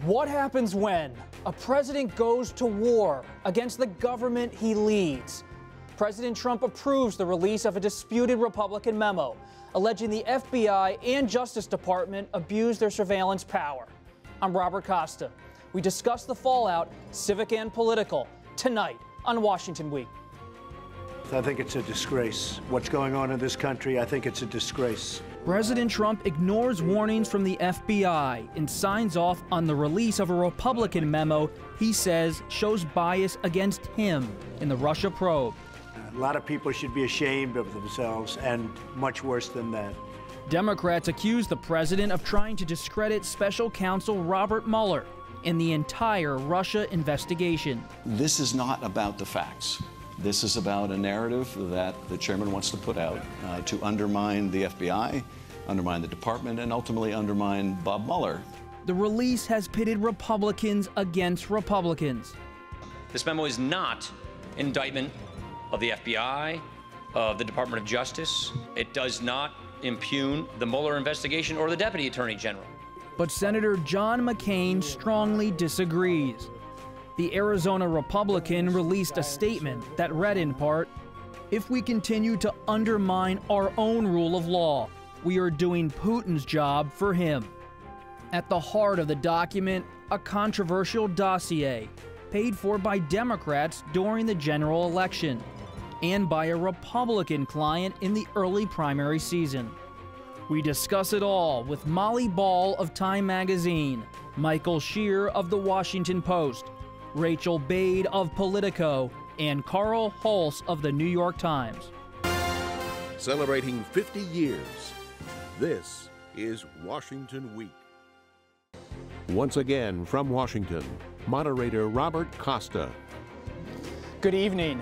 What happens when a president goes to war against the government he leads? President Trump approves the release of a disputed Republican memo alleging the FBI and Justice Department abused their surveillance power. I'm Robert Costa. We discuss the fallout, civic and political, tonight on Washington Week. I think it's a disgrace. What's going on in this country, I think it's a disgrace. President Trump ignores warnings from the FBI and signs off on the release of a Republican memo he says shows bias against him in the Russia probe. A lot of people should be ashamed of themselves, and much worse than that. Democrats accuse the president of trying to discredit special counsel Robert Mueller in the entire Russia investigation. This is not about the facts. This is about a narrative that the chairman wants to put out to undermine the FBI, undermine the department, and ultimately undermine Bob Mueller. The release has pitted Republicans against Republicans. This memo is not an indictment of the FBI, of the Department of Justice. It does not impugn the Mueller investigation or the Deputy Attorney General. But Senator John McCain strongly disagrees. The Arizona Republican released a statement that read in part, "If we continue to undermine our own rule of law, we are doing Putin's job for him." At the heart of the document, a controversial dossier paid for by Democrats during the general election and by a Republican client in the early primary season. We discuss it all with Molly Ball of Time Magazine, Michael Shear of The Washington Post, Rachel Bade of Politico, and Carl Hulse of The New York Times. Celebrating 50 years, this is Washington Week. Once again from Washington, moderator Robert Costa. Good evening.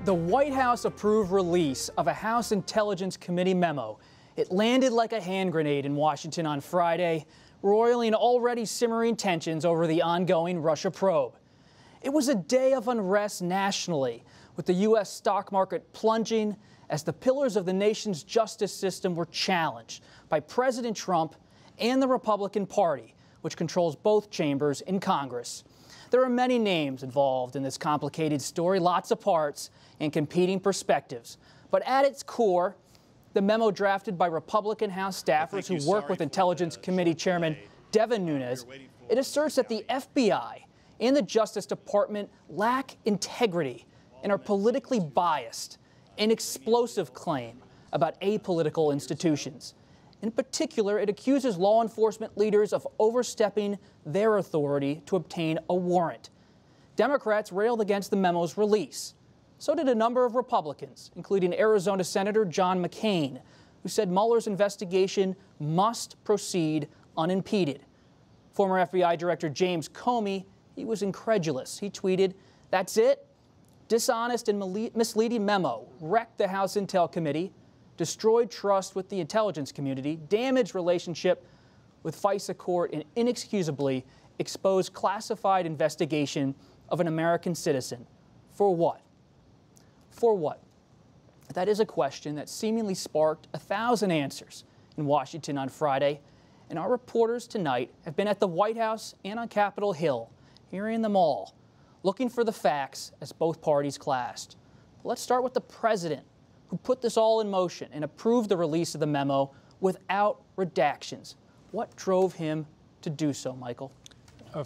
The White House approved release of a House Intelligence Committee memo. It landed like a hand grenade in Washington on Friday, roiling already simmering tensions over the ongoing Russia probe. It was a day of unrest nationally, with the U.S. stock market plunging as the pillars of the nation's justice system were challenged by President Trump and the Republican Party, which controls both chambers in Congress. There are many names involved in this complicated story, lots of parts and competing perspectives. But at its core, the memo drafted by Republican House staffers who work with Intelligence Committee Chairman Devin Nunes, it asserts that the FBI and the Justice Department lack integrity and are politically biased, an explosive claim about apolitical institutions. In particular, it accuses law enforcement leaders of overstepping their authority to obtain a warrant. Democrats railed against the memo's release. So did a number of Republicans, including Arizona Senator John McCain, who said Mueller's investigation must proceed unimpeded. Former FBI Director James Comey, he was incredulous. He tweeted, "That's it? Dishonest and misleading memo wrecked the House Intel Committee, destroyed trust with the intelligence community, damaged relationship with FISA court, and inexcusably exposed classified investigation of an American citizen. For what? For what?" That is a question that seemingly sparked 1,000 answers in Washington on Friday, and our reporters tonight have been at the White House and on Capitol Hill, hearing them all, looking for the facts as both parties clashed. But let's start with the president, who put this all in motion and approved the release of the memo without redactions. What drove him to do so, Michael?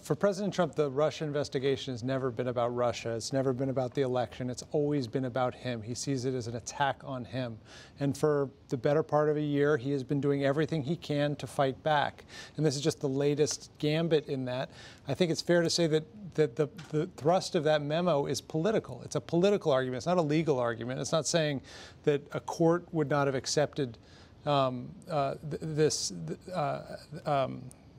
For President Trump, the Russia investigation has never been about Russia. It's never been about the election. It's always been about him. He sees it as an attack on him. And for the better part of a year, he has been doing everything he can to fight back. And this is just the latest gambit in that. I think it's fair to say that the thrust of that memo is political. It's a political argument. It's not a legal argument. It's not saying that a court would not have accepted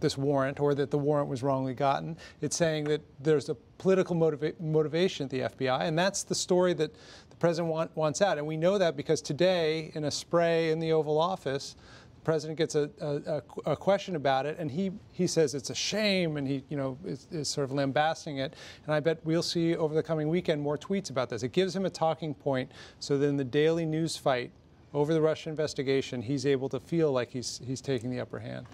this warrant, or that the warrant was wrongly gotten. It's saying that there's a political motivation at the FBI, and that's the story that the president wants out. And we know that because today, in a spray in the Oval Office, the president gets a question about it, and he says it's a shame, and he is sort of lambasting it. And I bet we'll see over the coming weekend more tweets about this. It gives him a talking point, so then the daily news fight over the Russia investigation, he's able to feel like he's taking the upper hand.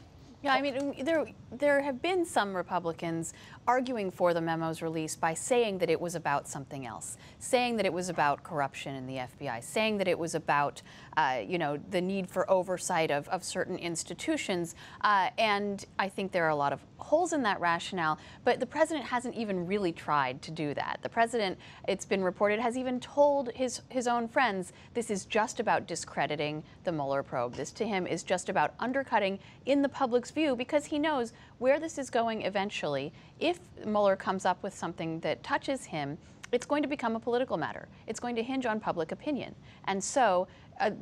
Yeah, I mean, there have been some Republicans arguing for the memo's release by saying that it was about something else, saying that it was about corruption in the FBI, saying that it was about, the need for oversight of certain institutions. And I think there are a lot of holes in that rationale, but the president hasn't even really tried to do that. The president, it's been reported, has even told his own friends, this is just about discrediting the Mueller probe. This, to him, is just about undercutting in the public's view, because he knows where this is going eventually. If Mueller comes up with something that touches him, it's going to become a political matter. It's going to hinge on public opinion. And so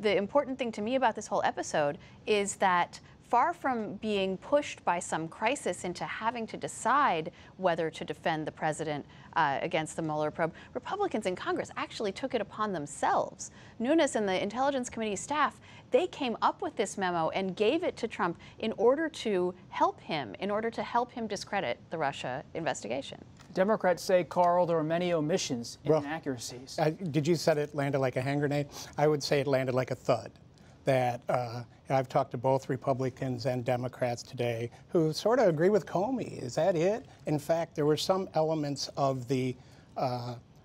the important thing to me about this whole episode is that far from being pushed by some crisis into having to decide whether to defend the president against the Mueller probe, Republicans in Congress actually took it upon themselves. Nunes and the Intelligence Committee staff, they came up with this memo and gave it to Trump in order to help him discredit the Russia investigation. Democrats say, Carl, there were many omissions and inaccuracies. Did you say it landed like a hand grenade? I would say it landed like a thud. That I've talked to both Republicans and Democrats today who sort of agree with Comey. Is that it? In fact, there were some elements of the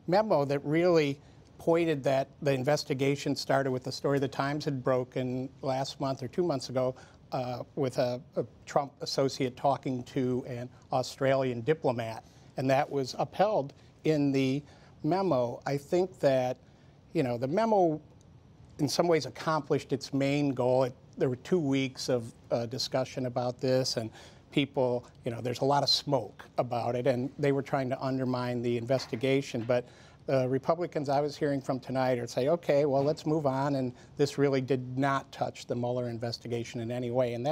memo that really pointed that the investigation started with the story the Times had broken last month or 2 months ago with a Trump associate talking to an Australian diplomat, and that was upheld in the memo. I think that, the memo in some ways accomplished its main goal. There were 2 weeks of discussion about this, and people, there's a lot of smoke about it, and they were trying to undermine the investigation. But Republicans I was hearing from tonight are saying, okay, well, let's move on, and this really did not touch the Mueller investigation in any way. And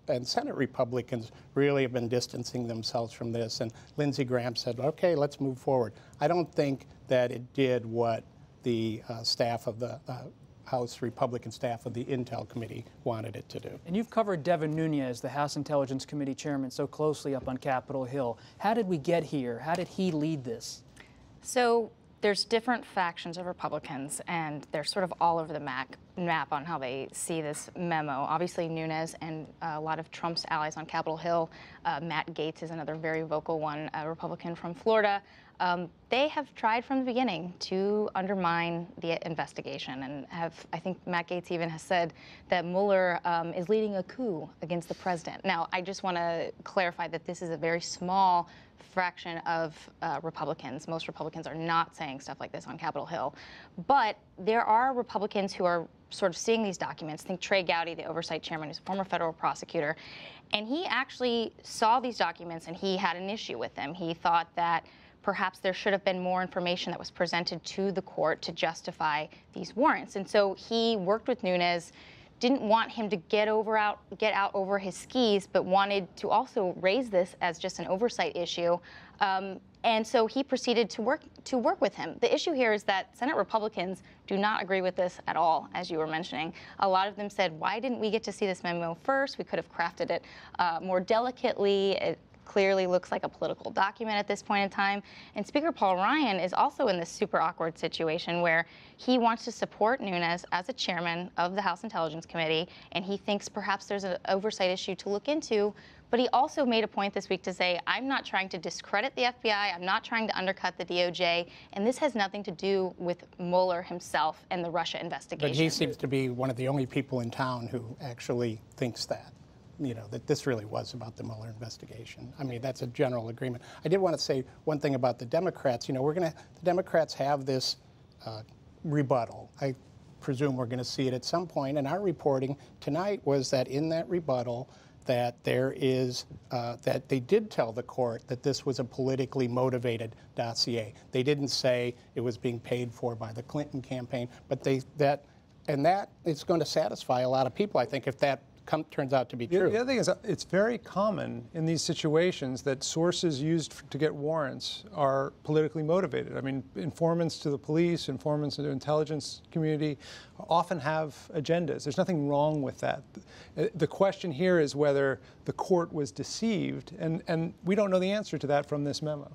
and Senate Republicans really have been distancing themselves from this. And Lindsey Graham said, okay, let's move forward. I don't think that it did what the staff of the House Republican staff of the Intel Committee wanted it to do. And you've covered Devin Nunes, the House Intelligence Committee chairman, so closely up on Capitol Hill. How did we get here? How did he lead this? So there's different factions of Republicans, and they're sort of all over the map on how they see this memo. Obviously, Nunes and a lot of Trump's allies on Capitol Hill. Matt Gaetz is another very vocal one, a Republican from Florida. They have tried from the beginning to undermine the investigation, and I think Matt Gaetz even has said that Mueller is leading a coup against the president. Now, I just want to clarify that this is a very small fraction of Republicans. Most Republicans are not saying stuff like this on Capitol Hill. But there are Republicans who are sort of seeing these documents. Think Trey Gowdy, the oversight chairman, who's a former federal prosecutor. And he actually saw these documents and he had an issue with them. He thought that perhaps there should have been more information that was presented to the court to justify these warrants. And so he worked with Nunes, didn't want him to get out over his skis, but wanted to also raise this as just an oversight issue. And so he proceeded to work with him. The issue here is that Senate Republicans do not agree with this at all, as you were mentioning. A lot of them said, why didn't we get to see this memo first? We could have crafted it more delicately. It clearly looks like a political document at this point in time. And Speaker Paul Ryan is also in this super awkward situation where he wants to support Nunes as a chairman of the House Intelligence Committee, and he thinks perhaps there's an oversight issue to look into. But he also made a point this week to say, I'm not trying to discredit the FBI, I'm not trying to undercut the DOJ, and this has nothing to do with Mueller himself and the Russia investigation. But he seems to be one of the only people in town who actually thinks that. That this really was about the Mueller investigation. I mean, that's a general agreement. I did want to say one thing about the Democrats. The Democrats have this rebuttal. I presume we're going to see it at some point. And our reporting tonight was that in that rebuttal, that there is that they did tell the court that this was a politically motivated dossier. They didn't say it was being paid for by the Clinton campaign, but that is going to satisfy a lot of people, I think, if that turns out to be true. The other thing is, it's very common in these situations that sources used to get warrants are politically motivated. I mean, informants to the police, informants to the intelligence community often have agendas. There's nothing wrong with that. The question here is whether the court was deceived, and we don't know the answer to that from this memo.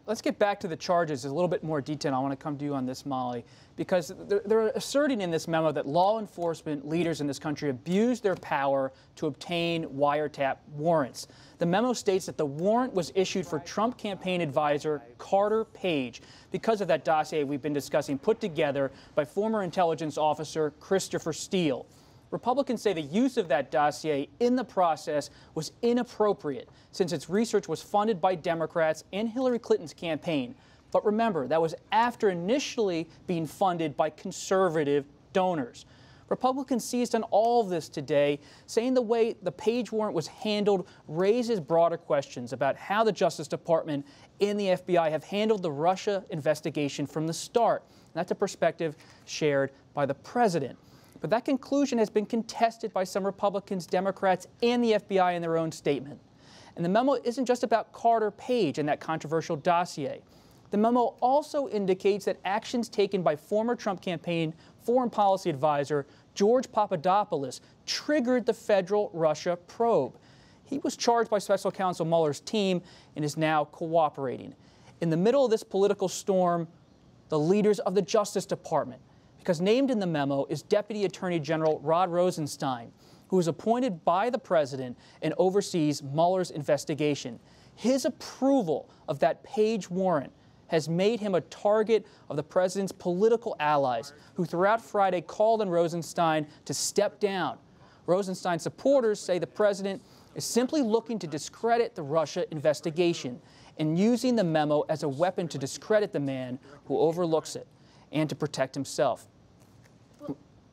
Let's get back to the charges in a little bit more detail. I want to come to you on this, Molly, because they're asserting in this memo that law enforcement leaders in this country abused their power to obtain wiretap warrants. The memo states that the warrant was issued for Trump campaign advisor Carter Page because of that dossier we've been discussing put together by former intelligence officer Christopher Steele. Republicans say the use of that dossier in the process was inappropriate since its research was funded by Democrats and Hillary Clinton's campaign. But remember, that was after initially being funded by conservative donors. Republicans seized on all of this today, saying the way the Page warrant was handled raises broader questions about how the Justice Department and the FBI have handled the Russia investigation from the start. And that's a perspective shared by the president. But that conclusion has been contested by some Republicans, Democrats, and the FBI in their own statement. And the memo isn't just about Carter Page and that controversial dossier. The memo also indicates that actions taken by former Trump campaign foreign policy advisor George Papadopoulos triggered the federal Russia probe. He was charged by special counsel Mueller's team and is now cooperating. In the middle of this political storm, the leaders of the Justice Department, because named in the memo is Deputy Attorney General Rod Rosenstein, who is appointed by the president and oversees Mueller's investigation. His approval of that Page warrant has made him a target of the president's political allies, who throughout Friday called on Rosenstein to step down. Rosenstein's supporters say the president is simply looking to discredit the Russia investigation and using the memo as a weapon to discredit the man who overlooks it and to protect himself.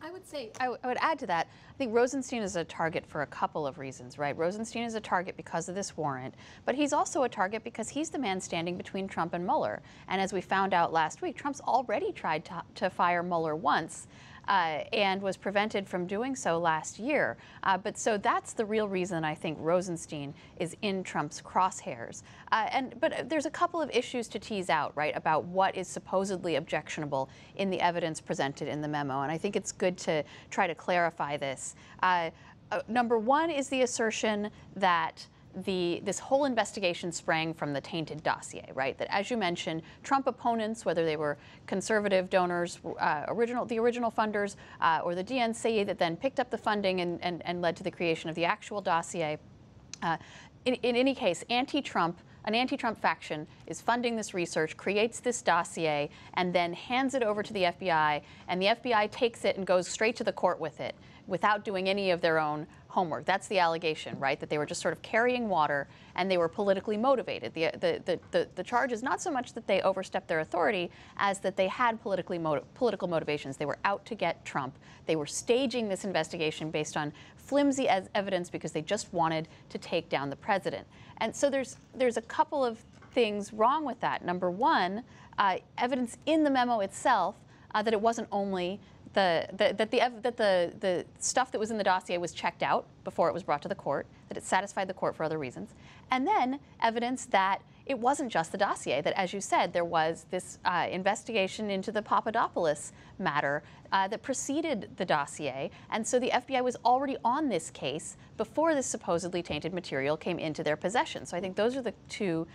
I would add to that, I think Rosenstein is a target for a couple of reasons, right? Rosenstein is a target because of this warrant, but he's also a target because he's the man standing between Trump and Mueller. And as we found out last week, Trump's already tried to fire Mueller once and was prevented from doing so last year. But so that's the real reason I think Rosenstein is in Trump's crosshairs. But there's a couple of issues to tease out, right, about what is supposedly objectionable in the evidence presented in the memo. And I think it's good to try to clarify this. Number one is the assertion that this whole investigation sprang from the tainted dossier, right? That, as you mentioned, Trump opponents, whether they were conservative donors, the original funders, or the DNC that then picked up the funding and led to the creation of the actual dossier. In any case, an anti-Trump faction is funding this research, creates this dossier, and then hands it over to the FBI, and the FBI takes it and goes straight to the court with it without doing any of their own homework. That's the allegation, right? That they were just sort of carrying water and they were politically motivated. The charge is not so much that they overstepped their authority as that they had political motivations. They were out to get Trump. They were staging this investigation based on flimsy evidence because they just wanted to take down the president. And so there's a couple of things wrong with that. Number one, evidence in the memo itself that it wasn't only that the stuff that was in the dossier was checked out before it was brought to the court, that it satisfied the court for other reasons, and then evidence that it wasn't just the dossier, that, as you said, there was this investigation into the Papadopoulos matter that preceded the dossier, and so the FBI was already on this case before this supposedly tainted material came into their possession. So I think those are the two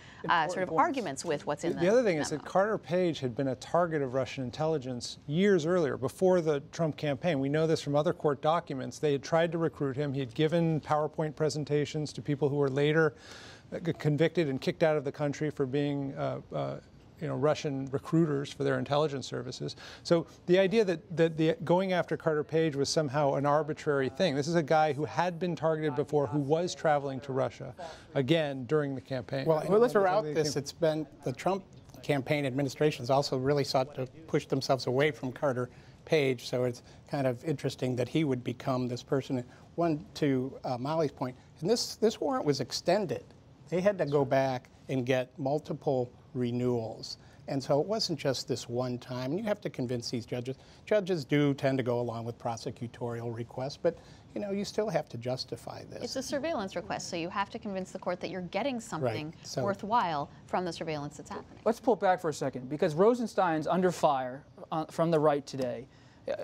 sort of arguments with what's in the The other thing memo. is that Carter Page had been a target of Russian intelligence years earlier, before the Trump campaign. We know this from other court documents. They had tried to recruit him. He had given PowerPoint presentations to people who were later convicted and kicked out of the country for being Russian recruiters for their intelligence services. So the idea that going after Carter Page was somehow an arbitrary thing. This is a guy who had been targeted before, who was traveling to Russia, again, during the campaign. Well, throughout this, it's been the Trump campaign administration has also really sought to push themselves away from Carter Page, so it's kind of interesting that he would become this person. One, to Molly's point, and this warrant was extended. They had to go back and get multiple renewals. And so it wasn't just this one time. And you have to convince these judges. Judges do tend to go along with prosecutorial requests, but you still have to justify this. It's a surveillance request, so you have to convince the court that you're getting something worthwhile from the surveillance that's happening. Let's pull back for a second, because Rosenstein's under fire from the right today.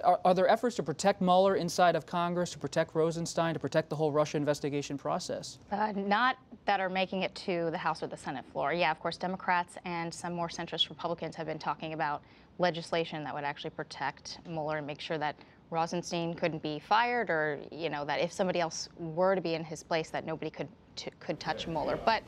Are there efforts to protect Mueller inside of Congress, to protect Rosenstein, to protect the whole Russia investigation process? Not that are making it to the House or the Senate floor. Yeah, of course, Democrats and some more centrist Republicans have been talking about legislation that would actually protect Mueller and make sure that Rosenstein couldn't be fired, or that if somebody else were to be in his place, that nobody could touch Mueller. But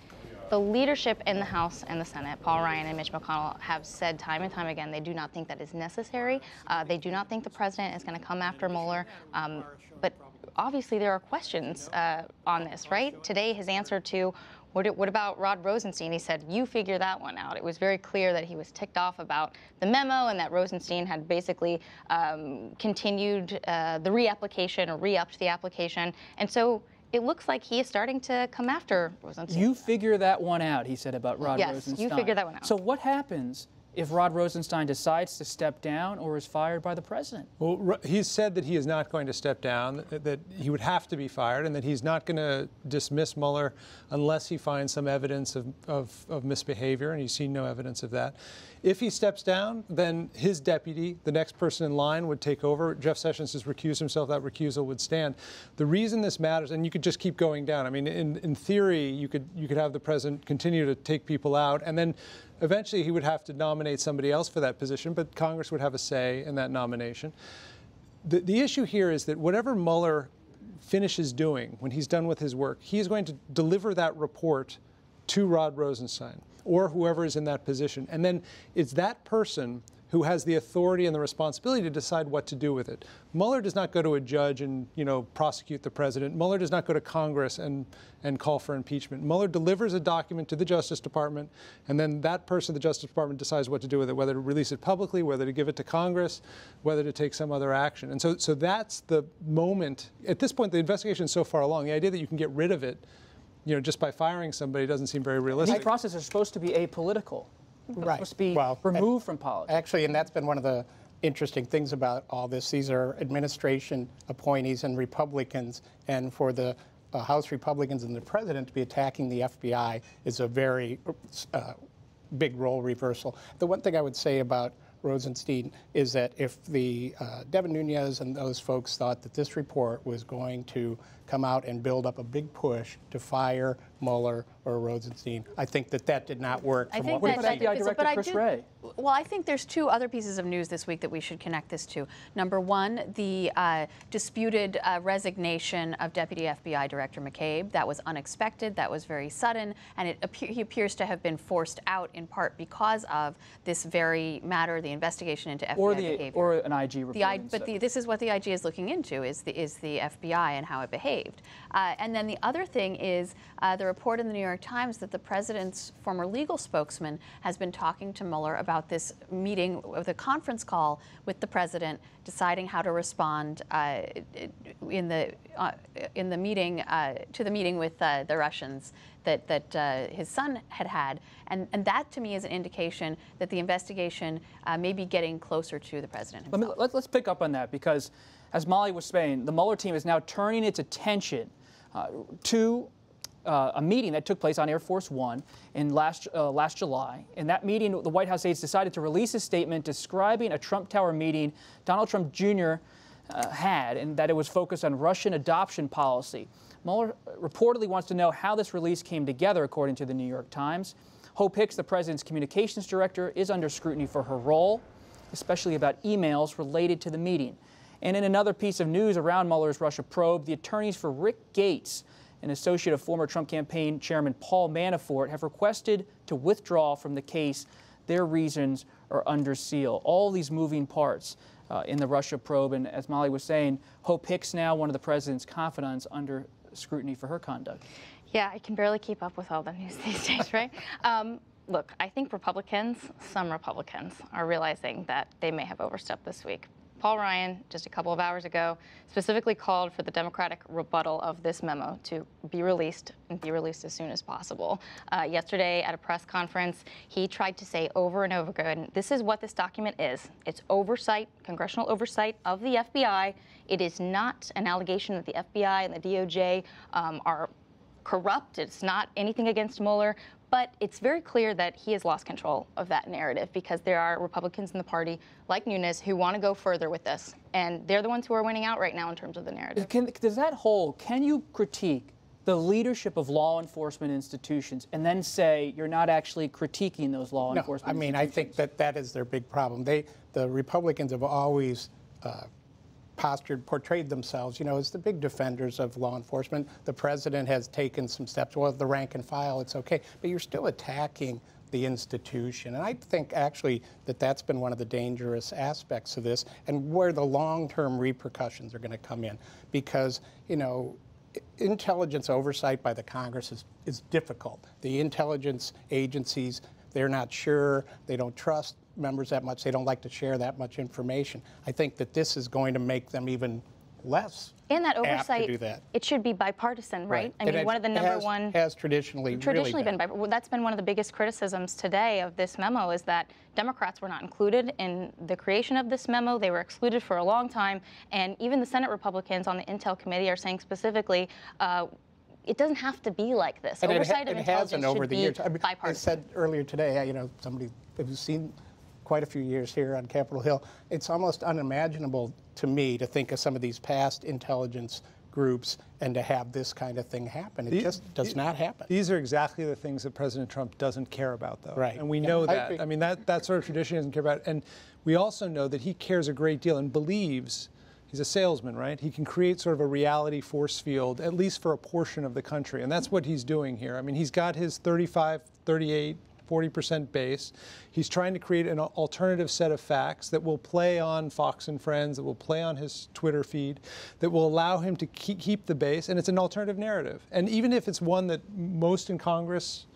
the leadership in the House and the Senate, Paul Ryan and Mitch McConnell, have said time and time again they do not think that is necessary. They do not think the president is going to come after Mueller. But obviously there are questions on this, right? Today his answer to what about Rod Rosenstein? He said, you figure that one out. It was very clear that he was ticked off about the memo and that Rosenstein had basically continued the reapplication or re-upped the application. And so it looks like he is starting to come after Rosenstein. You figure that one out, he said about Rod Rosenstein. Yes, you figure that one out. So what happens if Rod Rosenstein decides to step down or is fired by the president? Well, he's said that he is not going to step down, that he would have to be fired, and that he's not going to dismiss Mueller unless he finds some evidence of misbehavior, and he's seen no evidence of that. If he steps down, then his deputy, the next person in line, would take over. Jeff Sessions has recused himself. That recusal would stand. The reason this matters, and you could just keep going down. I mean, in theory, you could have the president continue to take people out, and then eventually he would have to nominate somebody else for that position, but Congress would have a say in that nomination. The issue here is that whatever Mueller finishes doing when he's done with his work, he is going to deliver that report to Rod Rosenstein or whoever is in that position. And then it's that person who has the authority and the responsibility to decide what to do with it. Mueller does not go to a judge and prosecute the president. Mueller does not go to Congress and call for impeachment. Mueller delivers a document to the Justice Department, and then that person, the Justice Department, decides what to do with it, whether to release it publicly, whether to give it to Congress, whether to take some other action. And so that's the moment. At this point, the investigation is so far along. The idea that you can get rid of it, just by firing somebody doesn't seem very realistic. These processes are supposed to be apolitical. Right. Supposed to be removed from politics. Actually, and that's been one of the interesting things about all this. These are administration appointees and Republicans, and for the House Republicans and the president to be attacking the FBI is a very big role reversal. The one thing I would say about Rosenstein is that if the Devin Nunes and those folks thought that this report was going to come out and build up a big push to fire Mueller or Rosenstein, I think that did not work. I think what about FBI Director Chris Wray? Well, I think there's two other pieces of news this week that we should connect this to. Number one, the disputed resignation of Deputy FBI Director Mccabe. That was unexpected. That was very sudden, and he appears to have been forced out in part because of this very matter, the investigation into FBI behavior. Or an IG report. This is what the IG is looking into: is the FBI and how it behaved. And then the other thing is the report in the New York Times that the president's former legal spokesman has been talking to Mueller about this meeting, the conference call with the president, deciding how to respond in the meeting to the meeting with the Russians that his son had, and that to me is an indication that the investigation may be getting closer to the president himself. Let's pick up on that, because as Molly was saying, the Mueller team is now turning its attention to a meeting that took place on Air Force One in last July. In that meeting, the White House aides decided to release a statement describing a Trump Tower meeting Donald Trump Jr. Had, and that it was focused on Russian adoption policy. Mueller reportedly wants to know how this release came together, according to the New York Times. Hope Hicks, the president's communications director, is under scrutiny for her role, especially about emails related to the meeting. And in another piece of news around Mueller's Russia probe, the attorneys for Rick Gates, an associate of former Trump campaign chairman Paul Manafort, have requested to withdraw from the case. Their reasons are under seal. All these moving parts in the Russia probe, and as Molly was saying, Hope Hicks, now one of the president's confidants, under scrutiny for her conduct. Yeah, I can barely keep up with all the news these days, right? Look, I think some Republicans are realizing that they may have overstepped this week. Paul Ryan, just a couple of hours ago, specifically called for the Democratic rebuttal of this memo to be released, and be released as soon as possible. Yesterday at a press conference, he tried to say over and over again, this is what this document is. It's oversight, congressional oversight of the FBI. It is not an allegation that the FBI and the DOJ are corrupt. It's not anything against Mueller. But it's very clear that he has lost control of that narrative because there are Republicans in the party, like Nunes, who want to go further with this. And they're the ones who are winning out right now in terms of the narrative. Can you critique the leadership of law enforcement institutions and then say you're not actually critiquing those law enforcement institutions? I think that is their big problem. The Republicans have always portrayed themselves, as the big defenders of law enforcement. The president has taken some steps. Well, the rank and file, it's okay. But you're still attacking the institution. And I think actually that's been one of the dangerous aspects of this and where the long-term repercussions are going to come in. Because, intelligence oversight by the Congress is difficult. The intelligence agencies, they're not sure, they don't trust members that much, they don't like to share that much information. I think that this is going to make them even less and that oversight, apt to do that. It should be bipartisan, right? I mean, one of the has traditionally really been that's been one of the biggest criticisms today of this memo is that Democrats were not included in the creation of this memo. They were excluded for a long time, and even the Senate Republicans on the Intel Committee are saying specifically it doesn't have to be like this. And oversight of intelligence hasn't over the years. bipartisan. I said earlier today, somebody who's seen quite a few years here on Capitol Hill, it's almost unimaginable to me to think of some of these past intelligence groups and to have this kind of thing happen. It just does not happen. These are exactly the things that President Trump doesn't care about, though. Right. And we know that. I mean, that sort of tradition he doesn't care about. And we also know that he cares a great deal and believes, he's a salesman, right? He can create sort of a reality force field, at least for a portion of the country. And that's what he's doing here. I mean, he's got his 35, 38, 40% base. He's trying to create an alternative set of facts that will play on Fox and Friends, that will play on his Twitter feed, that will allow him to keep the base. And it's an alternative narrative. And even if it's one that most in Congress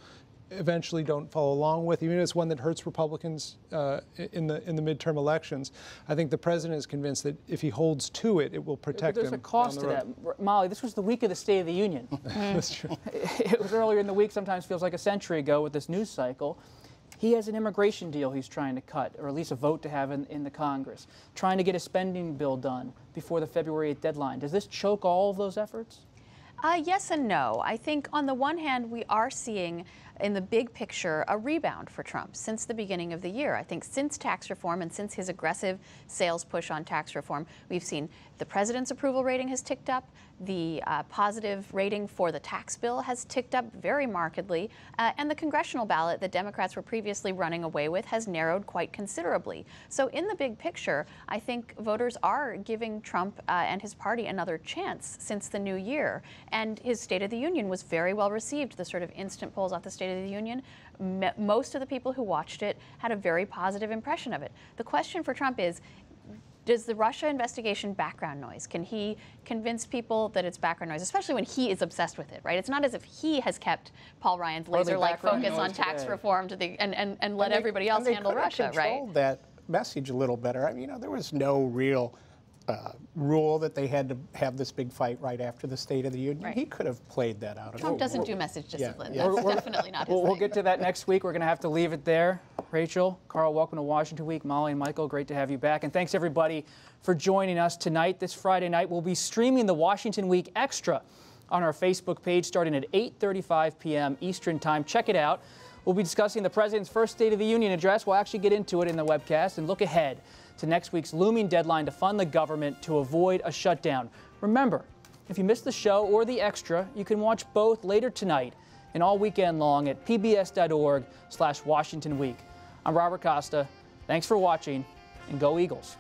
eventually don't follow along with, even if it's one that hurts Republicans in the midterm elections, I think the president is convinced that if he holds to it, it will protect him. There's a cost to that. Molly, this was the week of the State of the Union. That's true. It was earlier in the week, sometimes feels like a century ago with this news cycle. He has an immigration deal he's trying to cut, or at least a vote to have in the Congress, trying to get a spending bill done before the February 8th deadline. Does this choke all of those efforts? Yes and no. I think on the one hand, we are seeing in the big picture a rebound for Trump since the beginning of the year. I think since tax reform and since his aggressive sales push on tax reform, we've seen the president's approval rating has ticked up. The positive rating for the tax bill has ticked up very markedly. And the congressional ballot that Democrats were previously running away with has narrowed quite considerably. So in the big picture, I think voters are giving Trump and his party another chance since the new year. And his State of the Union was very well received. The sort of instant polls off the State of the Union, most of the people who watched it had a very positive impression of it. The question for Trump is, does the Russia investigation background noise? Can he convince people that it's background noise, especially when he is obsessed with it, right? It's not as if he has kept Paul Ryan's laser-like focus on tax reform and let everybody else handle Russia, right? That message a little better. I mean, there was no real rule that they had to have this big fight right after the State of the Union. Right. He could have played that out. Trump doesn't do message discipline. Yeah. That's definitely not his thing. We'll get to that next week. We're going to have to leave it there. Rachel, Carl, welcome to Washington Week. Molly and Michael, great to have you back. And thanks, everybody, for joining us tonight. This Friday night, we'll be streaming the Washington Week Extra on our Facebook page starting at 8:35 p.m. Eastern Time. Check it out. We'll be discussing the President's first State of the Union address. We'll actually get into it in the webcast and look ahead to next week's looming deadline to fund the government to avoid a shutdown. Remember, if you missed the show or the Extra, you can watch both later tonight and all weekend long at pbs.org/WashingtonWeek. I'm Robert Costa. Thanks for watching, and go Eagles.